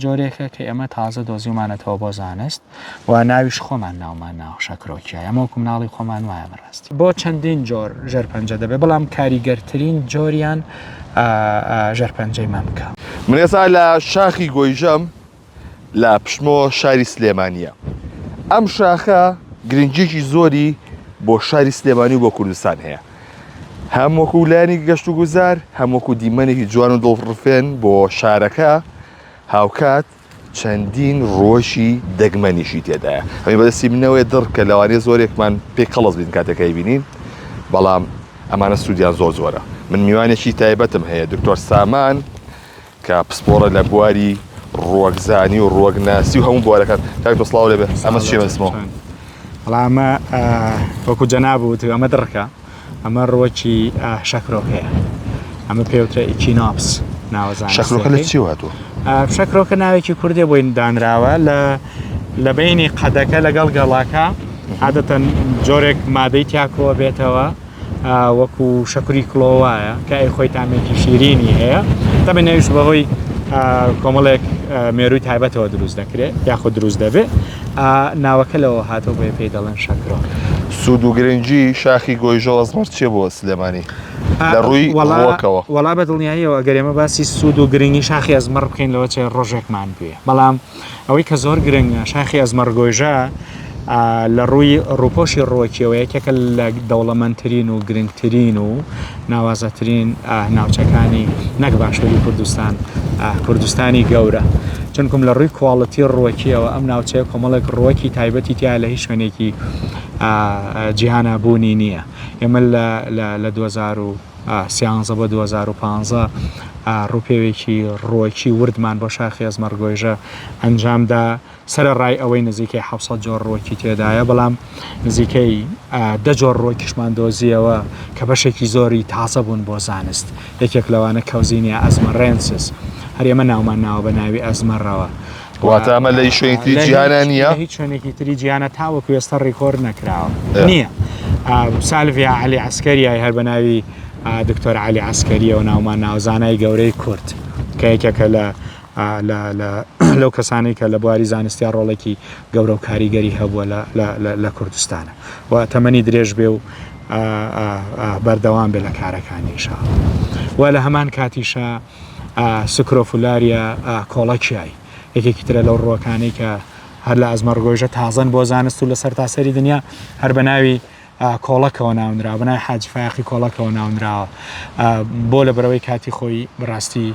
جۆرێکە کە ئێمە تازە دۆزیمانەتەوە بۆ زانست و ناویش خۆمان ناومان ناو شەکرۆکیە ئەمە وەکو مناڵی خۆمان وایە بەڕاستی بۆ چەندین جۆر ژەرپەنجە دەبێت بەڵام کاریگەرترین جۆریان ژەرپەنجەی مەمکە. من ئێستا لە شاخی گۆیژەم لە پشمۆ شاری سلێمانیە. ئەم شاخە گرنگجێکی زۆری بۆ شاری سلێمانی و بۆ کوردستان هەیە. هەم وەکو لایەنی گەشت و گوزار هەم وەکو دیمەنێکی جوان و دڵڕفێن بۆ شارەکە هاوکات چەندین ڕۆژی دەگمەنیشی تێدایە. ئەمە بەدەستی منەوەی دڕ کە لەوانەیە زۆرێکمان پێ قەڵەز بین کاتەکەی بینین بەڵام ئەمانە سوودیان زۆرە. من میوانێکی تایبەتم هەیە دکتۆر سامان کە پسپۆرە لە بواری ڕوەگزانی و ڕوەگناسی و هەموو بوارەکان کاکتۆ سڵاو لێبێ ئەمە چی بەسمەوە؟ ئەمە وەکو جەنابوت ئەمە دڕکە ئەمە ڕۆکی شەکرۆکەیە ئەمە پێوترە ئیکینۆپس ناوەزان. شەکرۆکە لە چی هاتووە؟ شەکرۆکە ناوێکی کوردی بۆی دانراوە لە بینی قەدەکە لەگەڵ گەڵاکە عادەتەن جۆرێک مادەی تیاکۆوە بێتەوە وەکو شەکری کڵۆوایە کە ئەی خۆی تامێکی شیرینی هەیە تا بنێویش بەهۆی کۆمەڵێک مێرووی تایبەتەوە دروست دەکرێت یاخود دروست دەبێت ناوەکە لەوە هاتەوە بۆ پێی دەڵێن شەکرۆک. سوود و گرنگی شاخی گۆیژە ئەزمەر چیە بۆ سلێمانی لە ڕووی ڕۆکەوە؟ وەڵا بە دڵنیاییەوە ئەگەر ئێمە باسی سوود و گرنگی شاخی ئەزمەر بکەین لەوە چێ ڕۆژێکمان پێ بەڵام ئەوەی کە زۆر گرنگە شاخی ئەزمەر گۆیژە لە ڕووی ڕووپۆشی ڕۆکیەوە یەکێکە لە دەوڵەمەندترین و گرنگترین و ناوازەترین ناوچەکانی نەک باشووری کوردستانی گەورە چونکم لە ڕووی کواڵەتی ڕۆکیەوە ئەم ناوچەیە کۆمەڵێک ڕۆکی تایبەتی تیا لە هیچ شوێنێکی جیهانابوونی نییە. ئێمە لە 2013 بۆ 2015 ڕووپێوێکی ڕۆکی وردمان بۆ شاخی ئەزمەر گۆیژە ئەنجامدا سەرەڕای ئەوەی نزیکەی 700 جۆر ڕۆکی تێدایە بەڵام نزیکەی 10 جۆر ڕۆکیشمان دۆزیەوە کە بەشێکی زۆری تازە بوون بۆ زانست. یەکێک لەوانە کەوزینیا ئەزمەڕێنسس هەر ئێمە ناومان ناوە بە ناوی ئەزمەڕەوە. واتە ئەمە لە شوێنی جیهانە نییە؟ هیچ شوێنێکی تری جیهانە تاوەکو ئێستا ڕیکۆرد نەکراوە نییە. سالڤیا عەلی عەسکەریای هەر بە ناوی دکتۆر عەلی عەسکەریەوە ناومان ناوزانای گەورەی کورد کە یەکێکە لەو کەسانی کە لە بواری زانستیا ڕۆڵێکی گەورە و کاریگەری هەبووە لە کوردستانە و تەمەنی درێژ بێ و بەردەوام بێ لە کارەکانیشە و لە هەمان کاتیشە سکرۆفولاریە کۆڵەکیای یەکێکی ترە لەو ڕۆکانەی کە هەر لە ئەزمەر گۆیژە تازەن بۆ زانست و لە سەرتاسەری دنیا هەر بە ناوی کۆڵەکەەوە ناونرا بە ناوی حاجی فایقی کۆڵەکەەوە ناونراوە بۆ لە بەرەوەی کاتی خۆی بڕاستی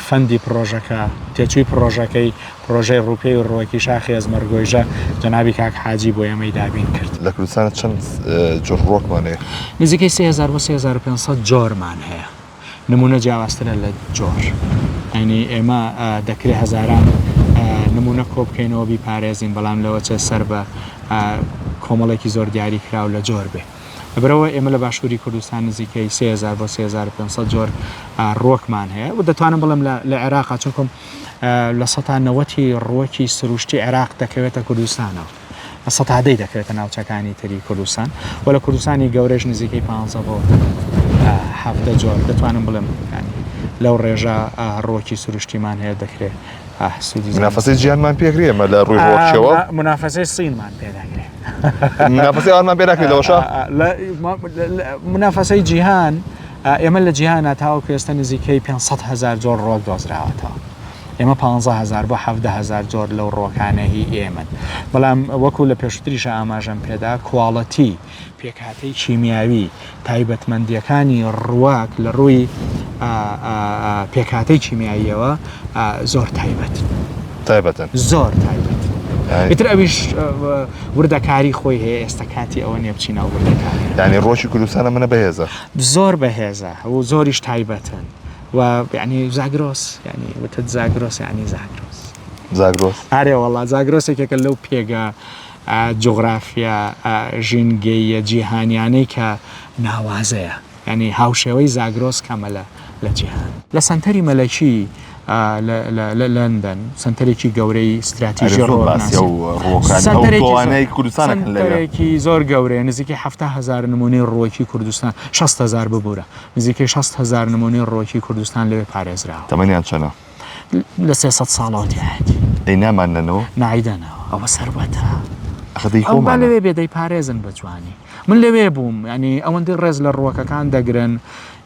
فەندی پرۆژەکە تێچووی پرۆژەکەی پرۆژەی ڕووپێی و ڕۆکی شاخی ئەزمەر گۆیژە جەنابی کاک حاجی بۆ ئێمەی دابین کرد. لە کوردستان چەند جۆر ڕۆکمان هەیە؟ نزیکەی 3000 بۆ 3500 جۆرمان هەیە. نمونە جیاوازترە لە جۆر ئەنی ئێمە دەکرێت هەزاران نمونە کۆ بکەینەوە بیپارێزین بەڵام لەوە چێ سەر بە کۆمەڵێکی زۆر دیاری کراو لە جۆر بێ. لەبەرەوە ئێمە لە باشووری کوردستان نزیکەی 3000 بۆ 3500 جۆر ڕۆکمان هەیە و دەتوانم بڵم لە عێراق چونکم لە 90 ڕۆکی سروشتی عێراق دەکەوێتە کوردستانەوە لە 10 دەکەوێتە ناوچەکانی تری کوردستان و لە کوردستانی گەورەش نزیکەی 15 بۆ 7 جۆر دەتوانم بڵم لەو ڕێژە ڕۆکی سروشتیمان هەیە دەکرێت منافەسەی جیهانمان پێکرێ ئەمە لە ڕووی ڕۆکیەوە منافەسەی سینمان پێداگرێت منافەسەی ئەوانمان پێداکرێت لەوەشە منافەسەی جیهان ئێمە لە جیهانە تاوەکو ئێستا نزیکەی 500,000 جۆر ڕۆک دۆزراوەتەوە ئێمە 15,000 بۆ 17,000 جۆر لەو ڕۆکانەهی ئێمن بەڵام وەکو لە پێشتریشە ئاماژەم پێدا کواڵەتی پێکهاتەی کیمیاوی تایبەتمەندیەکانی ڕواک لە ڕووی پێکهاتەی کیمیاییەوە زۆر تایبەتن زۆر تایبەت ئیتر ئەویش وردەکاری خۆی هەیە ئێستا کاتی ئەوە نیە بچینەوە وردەکاری یعنی ڕۆژی کوردستانە منە بەهێزە زۆر بەهێزە و زۆریش تایبەتن و یعنی زاگرۆس یعنی وتت زاگرۆس یعنی زاگرۆس ئارێ وەڵا زاگرۆسێکێکە لەو پێگە جغرافیا ژینگەیە جیهانیانەی کە ناوازەیە یعنی هاوشێوەی زاگرۆس کەمە لە جیهان لە سەنتەری مەلەکی لە لەندەن سنتەرێکی گەورەی استراتیژی ڕۆکانێکی زۆر گەورەیە نزیکەی 7,000 نمونەی ڕۆکی کوردستان 60,000 ببوورە نزیکەی 60,000 نمونەی ڕۆکی کوردستان لەوێ پارێزراوە تەمەنیان چەنە؟ لە 300 ساڵەوە تایەتی ئەی نامانەوە نایدەنەوە ئەوە سەربەتە ئەخدەی ئەو با خۆمان لەوێ بێدەی پارێزن بە جوانی من لەوێ بووم ینی ئەوەندەی ڕێز لە ڕووەکەکان دەگرن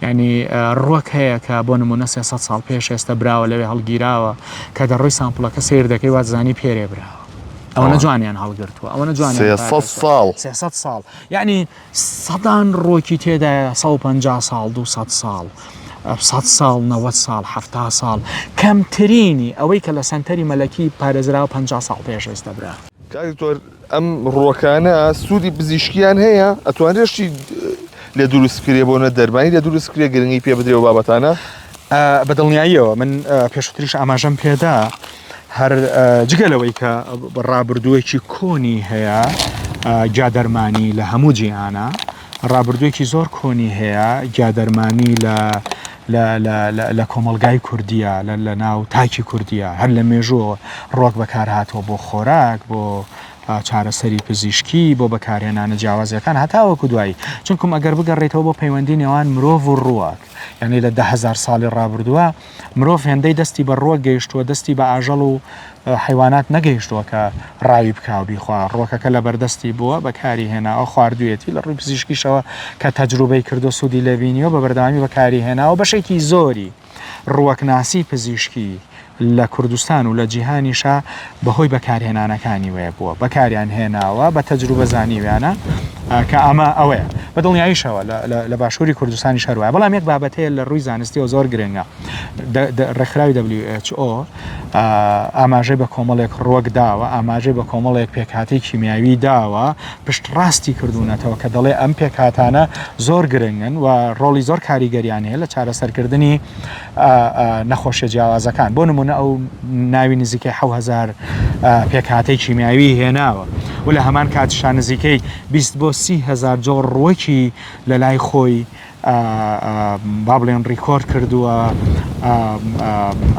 ینی ڕووەک هەیە کە بۆ نمونە 300 ساڵ پێش ئێستا براوە لەوێ هەڵگیراوە کە دەڕۆی سامپڵەکە سیر دەکەی وازانی پێرێ براوە ئەوەنە جوانیان هەڵگرتووە ئەوەنە جوانیان 300 ساڵ یعنی سەدان ڕۆکی تێدایە 150 ساڵ 200 ساڵ 100 ساڵ 90 ساڵ 70 ساڵ کەمترینی ئەوەی کە لە سنتەری مەلەکی پارێزراوە 50 ساڵ پێش ئێستا برا کاکتۆر ئەم ڕۆکانە سوودی پزیشکیان هەیە ئەتوانێشتی لێ دروستکرێ بۆنە دەرمانی لە دروستکرێ گرنگی پێ بدرێەوە بابەتانە بەدڵنیاییەوە من پێشتریش ئاماژەم پێدا هەر جگەلەوەی کە ڕابردووەکی کۆنی هەیە جادەرمانی لە هەموو جیهانە ڕابردووەکی زۆر کۆنی هەیە جادەرمانی لە کۆمەلگای کوردیە لە ناو تاکی کوردیە هەر لە مێژووە ڕۆک بەکارهاتەوە بۆ خۆراک بۆ چارەسەری پزیشکی بۆ بەکارهێنانە جیاوازیەکان هەتاوەکو دوایی چونکم ئەگەر بگەڕێتەوە بۆ پەیوەندی نێوان مرۆڤ و ڕووەک یعنی لە 10,000 ساڵی ڕابردووە مرۆڤ هێندەی دەستی بە ڕۆک گەیشتووە دەستی بە ئاژەڵ و حیوانات نەگەیشتووە کە ڕاوی بکاو بیخوا ڕۆکەکە لە بەردەستی بووە بەکاری هێنا ئەو خواردوێتی لە ڕووی پزیشکیشەوە کە تەجروبەی کردو سوودی لەبینیەوە بە بەردەوامی بەکاری هێناوە بەشێکی زۆری ڕووەکناسی پزیشکی لە کوردستان و لە جیهانیشا بەهۆی بەکارهێنانەکانی وێ بووە بەکاریان هێناوە بە تەجروبە زانیویانە کە ئەمە ئەوەیە بەدڵنیاییشەوە لە باشووری کوردستانی شەروایە بەڵام یەک بابەتەیە لە ڕووی زانستیەوە زۆر گرنگە ڕێکخراوی WHO ئاماژەی بە کۆمەڵێک ڕۆک داوە ئاماژەی بە کۆمەڵێک پێکهاتەی کیمیاوی داوە پشت ڕاستی کردوونەتەوە کە دەڵێ ئەم پێکهاتانە زۆر گرنگن و ڕۆڵی زۆر کاریگەریان هەیە لە چارەسەرکردنی نەخۆشیە جیاوازەکان بۆ نمونە ئەو ناوی نزیکەی 7,000 پێکهاتەی کیمیاوی هێناوە و لە هەمان کاتشان نزیکەی 20 بۆ 30,000 جۆر ڕۆکی لە لای خۆی با بڵێن ڕیکۆرد کردووە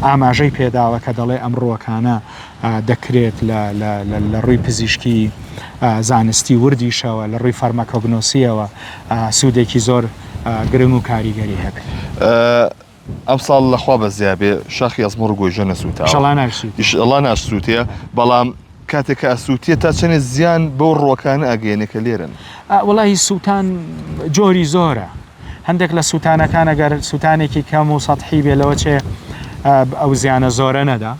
ئاماژەی پێداوە کە دەڵێ ئەم ڕۆکانە دەکرێت لە ڕووی پزیشکی زانستی وردیشەوە لە ڕووی فارماکۆگنۆسیەوە سوودێکی زۆر گرنگ و کاریگەری هەبێت ئەم ساڵ لەخوا بە زیابێ شاخی ئەزمڕ و گۆیژە نەسووتاوە ئیشەڵا ناشسووتەیە بەڵام کاتێک کە ئەسووتیە تا چەنێ زیان بەو ڕۆکانە ئەگەێنێ کە لێرن وەڵی سووتان جۆری زۆرە هەندێک لە سووتانەکان ئەگەر سووتانێکی کەم و سەتحی بێ لەوە چێ ئەو زیانە زۆرە نەدا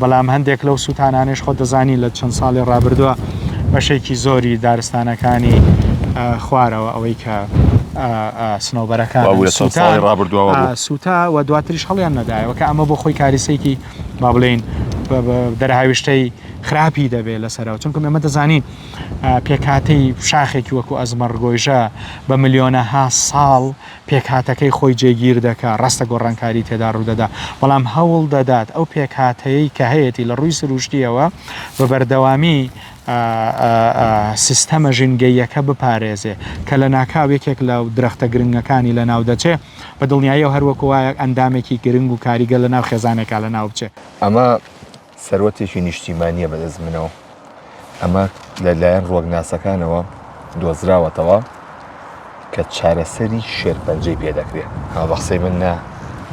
بەڵام هەندێک لەو سووتانانش خۆ دەزانی لە چەند ساڵی ڕابردووە بەشێکی زۆری دارستانەکانی خوارەوە ئەوەی کە سنەوبەرەکان سووتا و دواتریش هەڵیان نەدایەوە کە ئەمە بۆ خۆی کاریسەیەکی با بڵێن دەرهاویشتەی خراپی دەبێت لەسەرەوە چونکە ئێمە دەزانین پێکهاتەی شاخێکی وەکو ئەزمەڕ گۆیژە بە ملیۆنەها ساڵ پێکهاتەکەی خۆی جێگیر دەکات ڕاستە گۆڕانکاری تێدا ڕوودەدا بەڵام هەوڵ دەدات ئەو پێکهاتەیە کە هەیەی لە ڕووی سروشتیەوە بە بەردەوامی سیستەمە ژینگەیەکە بپارێزێ کە لە ناکاوێکێک لە درەختە گرنگەکانی لە ناو دەچێ بە دڵنیاییەوە هەروەکو وایە ئەندامێکی گرنگ و کاریگە لە ناو خێزانێکا لە ناو بچێت ئەمە سەروەتێکی نیشتیمانیە بەدەست منەوە ئەمە لەلایەن ڕۆگناسەکانەوە دۆزراوەتەوە کە چارەسەری شێرپەنجەی پێدەکرێت ها بە قسەی من نە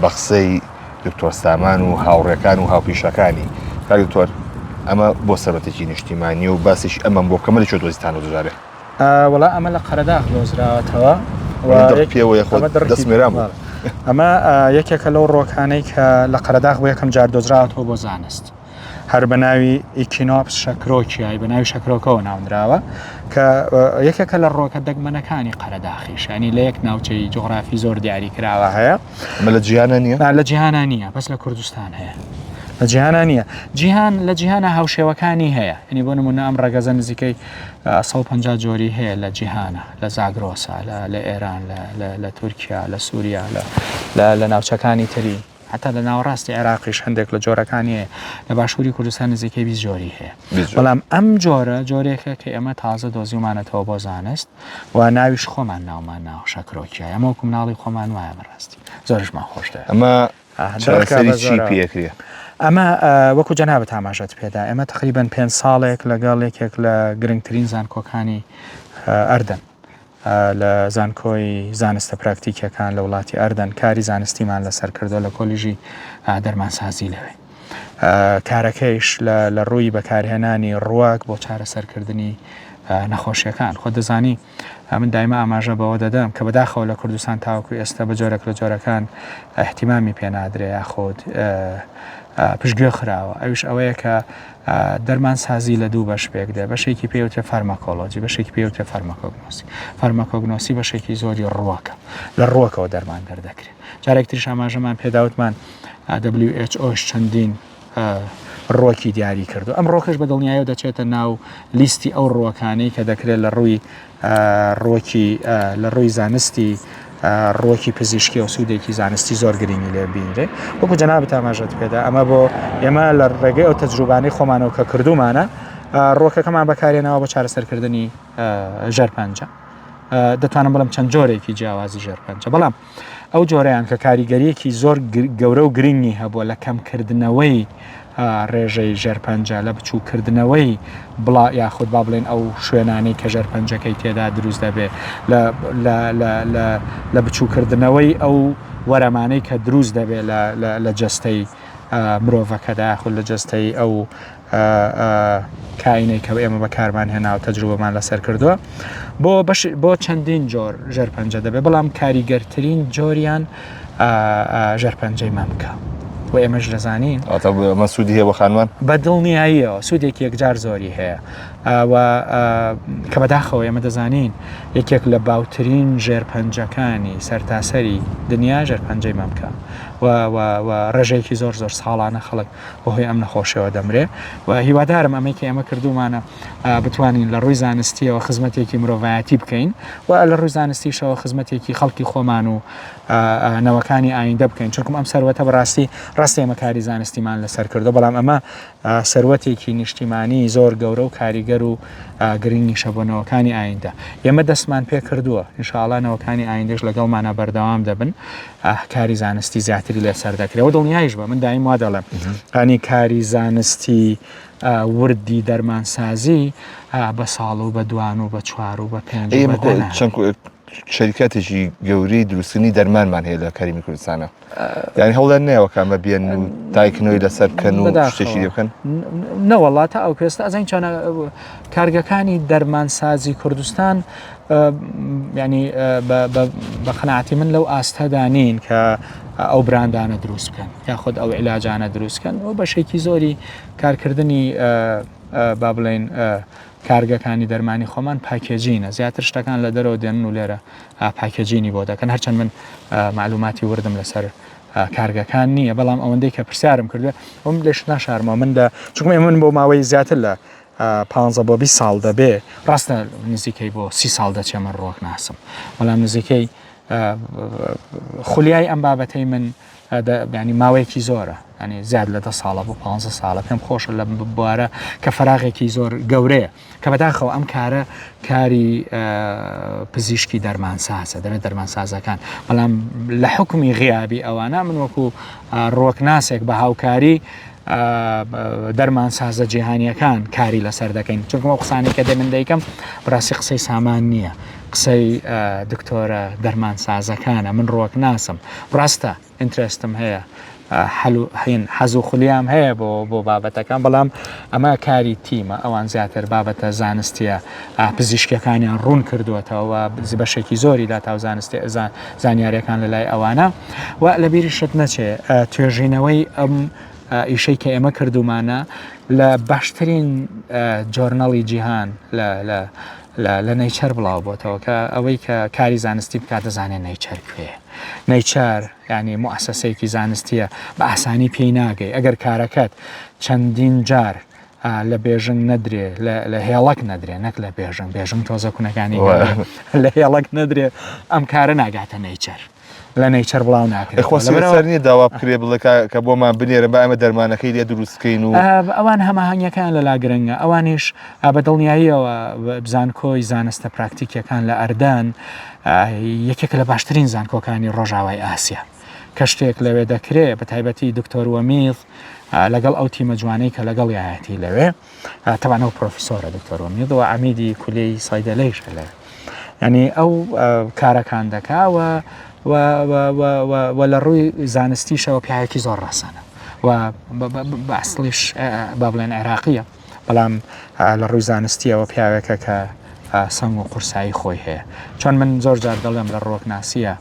بە قسەی دکتۆر سامان و هاوڕێکان و هاوپیشەکانی کا دکتۆر ئەمە بۆ سەرەتێکی نیشتیمانی و باسیش ئەمەم بۆ کەمەلی چۆ دۆزیتان و دژارێ وەڵا ئەمە لە قەرەداغ دۆزراوەتەوە پێوەیە خۆ دەستمێران بوو ئەمە یەکێکە لەو ڕۆکانەی کە لە قەرەداغ بۆ یەکەم جار دۆزراوەتەوە بۆ زانست هەر بە ناوی ئیکینۆپس شەکرۆکیای بە ناوی شەکرۆکەوە ناونراوە کە یەکێکە لە ڕۆکە دەگمەنەکانی قەرەداغیش ینی لە یەک ناوچەی جوغرافی زۆر دیاری کراوە هەیە ئەمە لە جیهانە نییە لە جیهانە نییە بەس لە کوردستان هەیە لە جیهانە نییە جیهان لە جیهانە هاوشێوەکانی هەیە ینی بۆ نمونە ئەم ڕەگەزە نزیکەی 150 جۆری هەیە لە جیهانە لە زاگرۆسا لە ئێران لە تورکیا لە سووریا لە ناوچەکانی تری حتا لە ناوەڕاستی عێراقیش هەندێک لە جۆرەکانی لە باشووری کوردستان نزیکەی 20 جۆری هەیە بەڵام ئەم جۆرە جۆرێکە کە ئێمە تازە دۆزیمانەتەوە بۆ زانست و ناویش خۆمان ناومان ناو شەکرۆکیە ئەمە وەکو مناڵی خۆمان وایە بەڕاستی زۆرشمان خۆش دەوێت ئەمە چی پێکرێ ئەمە وەکو جەنابەت ئاماژەت پێدا ئێمە تقریبەن 5 ساڵێک لەگەڵ یەکێک لە گرنگترین زانکۆکانی ئەردەن لە زانکۆی زانستە پراکتیکەکان لە وڵاتی ئەردەن کاری زانستیمان لەسەر کردو لە کۆلیژی دەرمانسازی لەوێ. کارەکەیش لە ڕووی بەکارهێنانی ڕواک بۆ چارەسەرکردنی نەخۆشیەکان. خۆ دەزانی من دایما ئاماژە بەوە دەدەم کە بەداخەوە لە کوردستان تاوەکو ئێستا بە جۆرەك لە جۆرەکان احتیمامی پێنادرێ یاخۆت پشتگوێ خراوە. ئەوش ئەوەیە کە دەرمانسازی لە دوو بەش پێک دێ، بەشێکی پێوترێ فارماکۆلۆجی، بەشێکی پێوترێ فارماکۆگنۆسی. فارماکۆگنۆسی بەشێکی زۆری ڕواکە، لە ڕۆکەوە دەرمان دەردەکرێت. جارێک تریش ئاماژەمان پێداوتمان WHO چەندین ڕۆکی دیاری کردو. ئەم ڕۆکش بە دڵنیاییەوە دەچێتە ناو لیستی ئەو ڕۆکانەی کە دەکرێت لە ڕووی زانستی ڕۆکی پزیشکی و سوودێکی زانستی زۆر گرنگی لێ بینرێ. وەکو جەنابەت ئاماژەت پێدا ئەمە بۆ ئێمە لە ڕێگەی ئەو تەجروبانەی خۆمانەوە کە کردومانە ڕۆکەکەمان بەکارێنەوە بۆ چارەسەرکردنی ژەرپەنجە. دەتوانم بڵم چەند جۆرێکی جیاوازی ژەرپەنجە، بەڵام ئەو جۆرەیان کە کاریگەریەکی زۆر گەورە و گرنگی هەبووە لە کەمکردنەوەی ڕێژەی ژەرپەنجە، لە بچووکردنەوەی بڵا یاخود با بڵێن ئەو شوێنانەی کە ژەرپەنجەکەی تێدا دروست دەبێت لە بچووکردنەوەی ئەو وەرەمانەی کە دروست دەبێت لە جەستەی مرۆڤەکەدا یاخود لە جەستەی ئەو کاینەی کە ئێمە بەکارمان هێنا و تەجروبەمان لەسەر کردووە بۆ چەندین جۆر ژەرپەنجە دەبێت، بەڵام کاریگەرترین جۆریان ژەرپەنجەی مەمکە. و ئێمەش دەزانین ئەمە سوودی هەیە بە خانمان بە دڵنیاییەوە سوودێکی یەکجار زۆری هەیە کە بەداخەوە ئێمە دەزانین یەکێک لە باوترین ژێرپەنجەکانی سەرتاسەری دنیا ژێرپەنجەی مەمکە و ڕێژەیەکی زۆر ساڵانە خەڵک بەهۆی ئەم نەخۆشیەوە دەمرێ و هیوادارم ئەمەی کە ئێمە کردومانە بتوانین لە ڕووی زانستیەوە خزمەتێکی مرۆڤایەتی بکەین و لە ڕووی زانستیشەوە خزمەتێکی خەڵکی خۆمان و نەوەکانی ئایندە بکەین، چونکم ئەم سەروەتە بەڕاستی ئێمە کاری زانستیمان لەسەر کردو، بەڵام ئەمە سەروەتێکی نیشتیمانی زۆر گەورە و کاریگەر و گرنگیشە بۆ نەوەکانی ئایندە. ئێمە دەستمان پێ کردووە ئینشاءڵڵا نەوەکانی ئایندەش لەگەڵمانە بەردەوام دەبن، کاری زانستی زیاتری لێسەر دەکرێت و دڵنیایش بە من دایم وا دەڵێم ئەنی کاری زانستی وردی دەرمانسازی بە ساڵ و بە دوان و بە چوار و بە پێنج شەریکەتێکی گەوری دروستنی دەرمانمان هەیە لە کەریمی کوردستانە، یعنی هەوڵدان نەیەوە کامە بێن و دایکنەوەی لەسەر بکەن و شتێکی لێ بکەن. نەوەڵات تا ئەو پێستا ئەزین چۆنە کارگەکانی دەرمانسازی کوردستان ینی بە قەناعەتی من لەو ئاستەدانین کە ئەو براندانە دروست بکەن یاخود ئەو عیلاجانە دروستکەن و بەشێکی زۆری کارکردنی با بڵێن کارگەکانی دەرمانی خۆمان پاکێجینە، زیاتر شتەکان لە دەرەوە دێن و لێرە پاکێجینی بۆ دەکەن. هەرچەند من معلوماتی وردم لەسەر کارگەکان نییە، بەڵام ئەوەندەی کە پرسیارم کردوێ ئەم لێش ناشارمەوە من چونکە من بۆ ماوەی زیاتر لە 15 بۆ 20 ساڵ دەبێ، ڕاستە نزیکەی بۆ 30 ساڵ دەچێ من ڕۆک ناسم، بەڵام نزیکەی خولیای ئەم بابەتەی من ینی ماوەیەکی زۆرە، ینی زیاد لە 10 ساڵە بۆ 15 ساڵە پێم خۆشە لە بوارە کە فەراغێکی زۆر گەورەیە کە بەداخەوە ئەم کارە کاری پزیشکی دەرمانسازە، دەبێت دەرمانسازەکان، بەڵام لە حکمی غیابی ئەوانە من وەکو ڕۆکناسێک بە هاوکاری دەرمانسازە جیهانیەکان کاری لەسەر دەکەین، چونکەمە قسانی کە دێ من دەیکەم بڕاستی قسەی سامان نییە، قسەی دکتۆرە دەرمانسازەکانە، من ڕۆک ناسم، ڕاستە ئینترستم هەیە حەز و خولیام هەیە بۆ بابەتەکان، بەڵام ئەمە کاری تیمە، ئەوان زیاتر بابەتە زانستیە پزیشکەکانیان ڕوون کردووەتەوە بەشێکی زۆری داتاو زانیاریەکان لە لای ئەوانە و لە بیری شت نەچێ توێژینەوەی ئەم ئیشەی کە ئێمە کردومانە لە باشترین جۆرنەڵی جیهان لە نەیچەر بڵاو بۆتەوە کە ئەوەی کە کاری زانستی بکاتە زانێ نەیچەر کوێ. نەیچەر ینی موسسەیەکی زانستیە بە ئاسانی پێی ناگەی، ئەگەر کارەکەت چەندین جار لە بێژنگ نەدرێ لە هێڵک نەدرێ نەک لە بێژنگ تۆزە کوونەکانی لە هێڵک نەدرێ ئەم کارە ناگاتە نەیچەر، لە نەیچەر بڵاو ناکرێت. خۆسەرنی داوا بکرێ بڵێ کە بۆمان بنێرە با ئەمە دەرمانەکەی لێ دروستکەین و ئەوان هەماهەنگەکان لەلا گرنگە، ئەوانیش بە دڵنیاییەوە بزانکۆی زانستە پراکتیکەکان لە ئەردان یەکێک لە باشترین زانکۆکانی ڕۆژاوای ئاسیا کە شتێک لەوێ دەکرێت بە تایبەتی دکتۆر وەمیڵ لەگەڵ ئەو تیمە جوانەی کە لەگەڵ یایەتی لەوێ تەوانەوە پرۆفیسۆرە دکتۆر وەمیڵ و عەمیدی کولەی سایدەلەیشە لەوێ ینی ئەو کارەکان دەکا و لە ڕووی زانستیشەوە پیاەکی زۆر ڕاسانە و بەاصلیش با بڵێن عێراقیە بەڵام لە ڕووی زانستیەوە پیاوێکە کە سەنگ و قورسایی خۆی هەیە چۆن من زۆر جار دەڵێم لە ڕۆکناسیە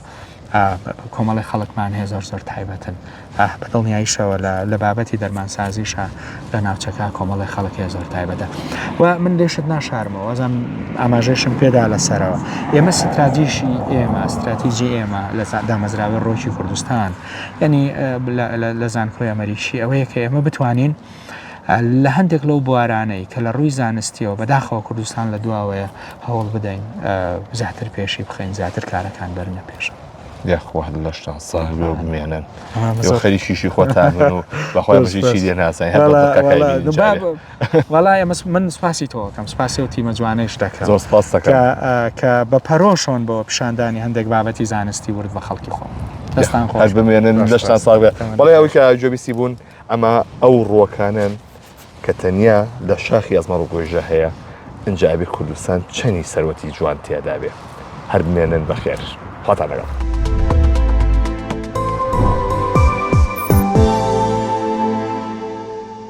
کۆمەڵی خەڵکمان هەیە زۆر تایبەتن بەدڵنیاییشەوە لە بابەتی دەرمانسازیشە لە ناوچەکە کۆمەڵی خەڵکی زۆر تایبەتە و من لێشت ناشارمەوە وەزم ئاماژێشم پێدا لەسەرەوە ئێمە استراتیژی ئێمە لە دامەزراوی ڕۆکی کوردستان یعنی لە زانکۆی ئەمریکی ئەوەیە کە ئێمە بتوانین لە هەندێک لەو بوارانەی کە لە ڕووی زانستیەوە بەداخەوە کوردستان لە دواوەیە هەوڵ بدەین زیاتر پێشی بخەین زیاتر کارەکان بەرنە پێش یاخواهد لە شتان ساغبێ و بمێنن خەریکیشی خۆتان و بەخۆی چی لێ ناسای وەڵای من سپاسی تۆکەم سپاسی و تیمە جوانەیش دەکەم زۆر سپاس دەکەم کە بە پەرۆشۆن بۆ پیشاندانی هەندێک بابەتی زانستی ورد بە خەڵکی خۆم دەستان خۆش بمێنن دەشتان ساغبێ بەڵێ ئەوەی کە جۆبیسی بوون ئەمە ئەو ڕۆکانن کە تەنیا لە شاخی ئەزمەڕ و گۆیژە هەیە ئەنجابی کوردستان چەنی سەرەتی جوان تێدا بێ هەر بمێنن بەخێر خواتان لەگەڵ